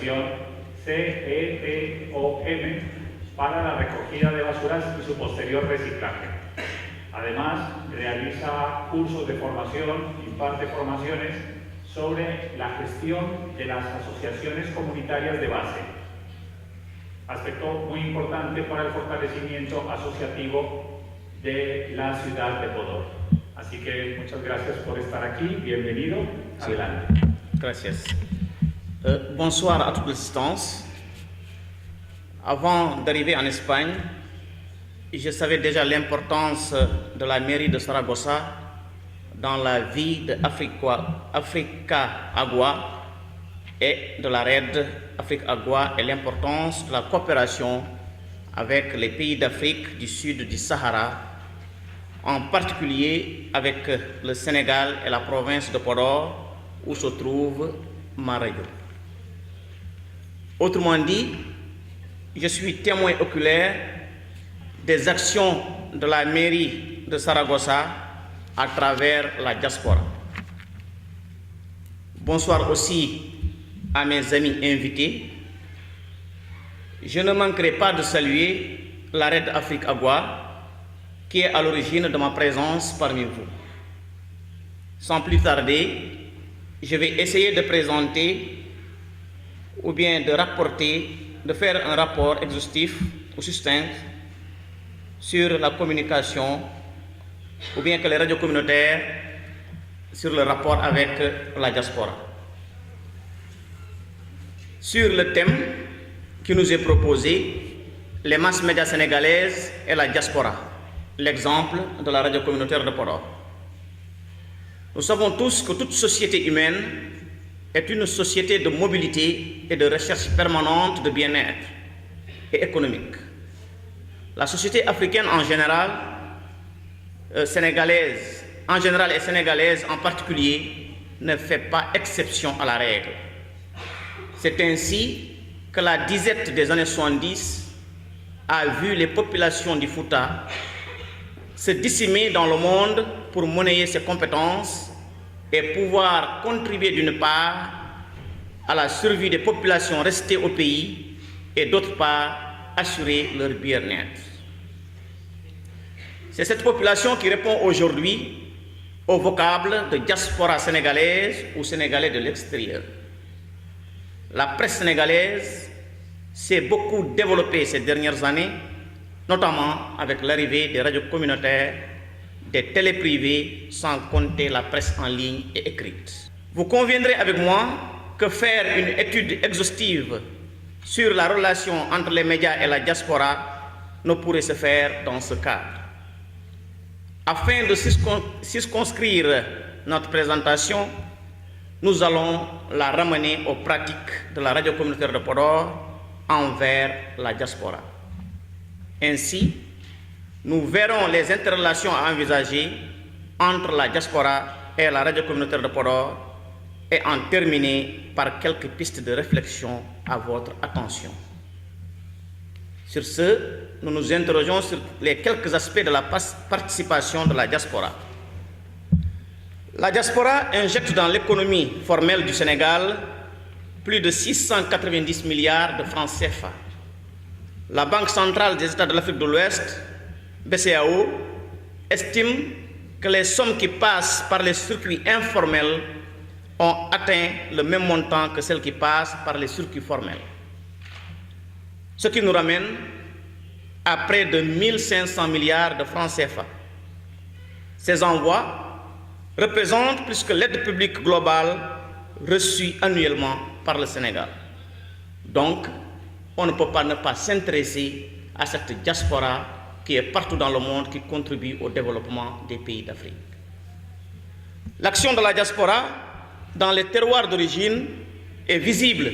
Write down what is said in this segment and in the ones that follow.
asociación CETOM para la recogida de basuras y su posterior reciclaje. Además, realiza cursos de formación, imparte formaciones sobre la gestión de las asociaciones comunitarias de base, aspecto muy importante para el fortalecimiento asociativo de la ciudad de Podor. Así que muchas gracias por estar aquí, bienvenido, adelante. Gracias. Bonsoir à toute l'assistance. Avant d'arriver en Espagne, je savais déjà l'importance de la mairie de Saragossa dans la vie de Africa Agua et de la RED Afrique Agua et l'importance de la coopération avec les pays d'Afrique du sud du Sahara, en particulier avec le Sénégal et la province de Podor où se trouve ma région. Autrement dit, je suis témoin oculaire des actions de la mairie de Saragossa à travers la diaspora. Bonsoir aussi à mes amis invités. Je ne manquerai pas de saluer la RED Afrique Agua qui est à l'origine de ma présence parmi vous. Sans plus tarder, je vais essayer de présenter ou bien de rapporter, de faire un rapport exhaustif ou succinct sur la communication ou bien que les radios communautaires sur le rapport avec la diaspora. Sur le thème qui nous est proposé, les masses médias sénégalaises et la diaspora, l'exemple de la radio communautaire de Podor. Nous savons tous que toute société humaine est une société de mobilité et de recherche permanente de bien-être et économique. La société africaine en général, sénégalaise et sénégalaise en particulier, ne fait pas exception à la règle. C'est ainsi que la disette des années 70 a vu les populations du Fouta se décimer dans le monde pour monnayer ses compétences et pouvoir contribuer d'une part à la survie des populations restées au pays et d'autre part assurer leur bien-être. C'est cette population qui répond aujourd'hui au vocable de diaspora sénégalaise ou sénégalais de l'extérieur. La presse sénégalaise s'est beaucoup développée ces dernières années, notamment avec l'arrivée des radios communautaires, des télés privées, sans compter la presse en ligne et écrite. Vous conviendrez avec moi que faire une étude exhaustive sur la relation entre les médias et la diaspora ne pourrait se faire dans ce cadre. Afin de circonscrire notre présentation, nous allons la ramener aux pratiques de la radio communautaire de Podor envers la diaspora. Ainsi, nous verrons les interrelations à envisager entre la diaspora et la radio communautaire de Podor et en terminer par quelques pistes de réflexion à votre attention. Sur ce, nous nous interrogeons sur les quelques aspects de la participation de la diaspora. La diaspora injecte dans l'économie formelle du Sénégal plus de 690 milliards de francs CFA. La Banque centrale des États de l'Afrique de l'Ouest, BCEAO, estime que les sommes qui passent par les circuits informels ont atteint le même montant que celles qui passent par les circuits formels. Ce qui nous ramène à près de 1500 milliards de francs CFA. Ces envois représentent plus que l'aide publique globale reçue annuellement par le Sénégal. Donc, on ne peut pas ne pas s'intéresser à cette diaspora qui est partout dans le monde, qui contribue au développement des pays d'Afrique. L'action de la diaspora dans les terroirs d'origine est visible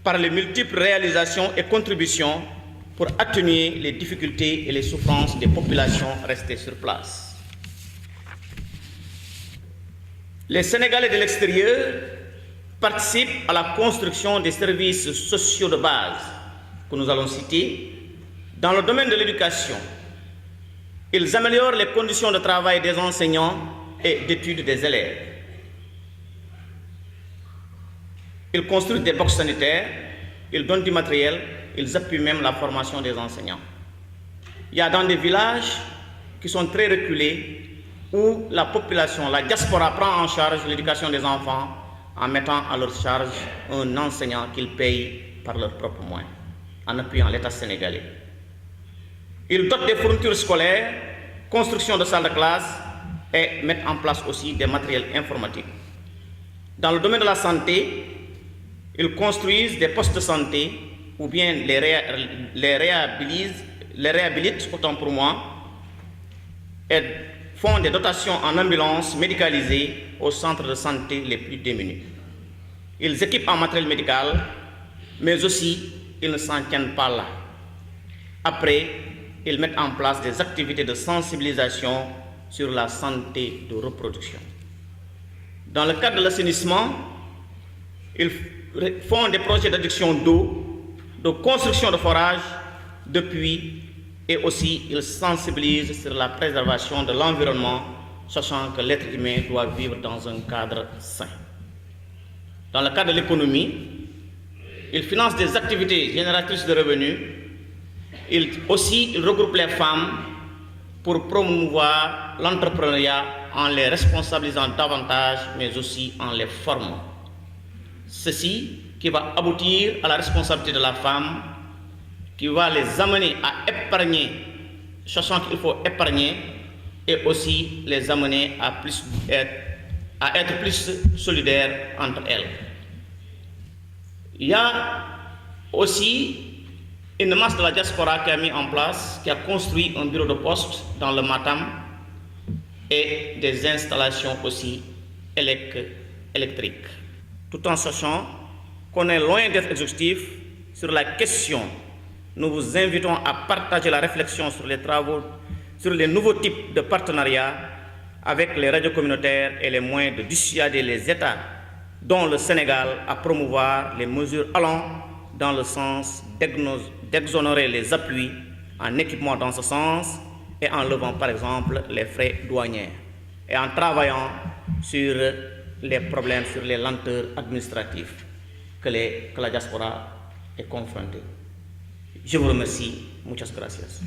par les multiples réalisations et contributions pour atténuer les difficultés et les souffrances des populations restées sur place. Les Sénégalais de l'extérieur participent à la construction des services sociaux de base que nous allons citer. Dans le domaine de l'éducation, ils améliorent les conditions de travail des enseignants et d'études des élèves. Ils construisent des box sanitaires, ils donnent du matériel, ils appuient même la formation des enseignants. Il y a dans des villages qui sont très reculés où la population, la diaspora prend en charge l'éducation des enfants en mettant à leur charge un enseignant qu'ils payent par leurs propres moyens, en appuyant l'État sénégalais. Ils dotent des fournitures scolaires, construction de salles de classe et mettent en place aussi des matériels informatiques. Dans le domaine de la santé, ils construisent des postes de santé ou bien les réhabilitent, autant pour moi, et font des dotations en ambulances médicalisées aux centres de santé les plus démunis. Ils équipent en matériel médical, mais aussi ils ne s'en tiennent pas là. Après, ils mettent en place des activités de sensibilisation sur la santé de reproduction. Dans le cadre de l'assainissement, ils font des projets d'adduction d'eau, de construction de forages, de puits, et aussi ils sensibilisent sur la préservation de l'environnement, sachant que l'être humain doit vivre dans un cadre sain. Dans le cadre de l'économie, ils financent des activités génératrices de revenus. Ils regroupent les femmes pour promouvoir l'entrepreneuriat en les responsabilisant davantage, mais aussi en les formant. Ceci qui va aboutir à la responsabilité de la femme, qui va les amener à épargner, sachant qu'il faut épargner, et aussi les amener à être plus solidaires entre elles. Il y a aussi une masse de la diaspora qui a mis en place, qui a construit un bureau de poste dans le Matam et des installations aussi électriques. Tout en sachant qu'on est loin d'être exhaustif sur la question, nous vous invitons à partager la réflexion sur les travaux, sur les nouveaux types de partenariats avec les radios communautaires et les moyens de dissuader les États, dont le Sénégal, à promouvoir les mesures allant dans le sens d'exonérer les appuis en équipement dans ce sens et en levant par exemple les frais douaniers et en travaillant sur les problèmes, sur les lenteurs administratives que la diaspora est confrontée. Je vous remercie. Muchas gracias.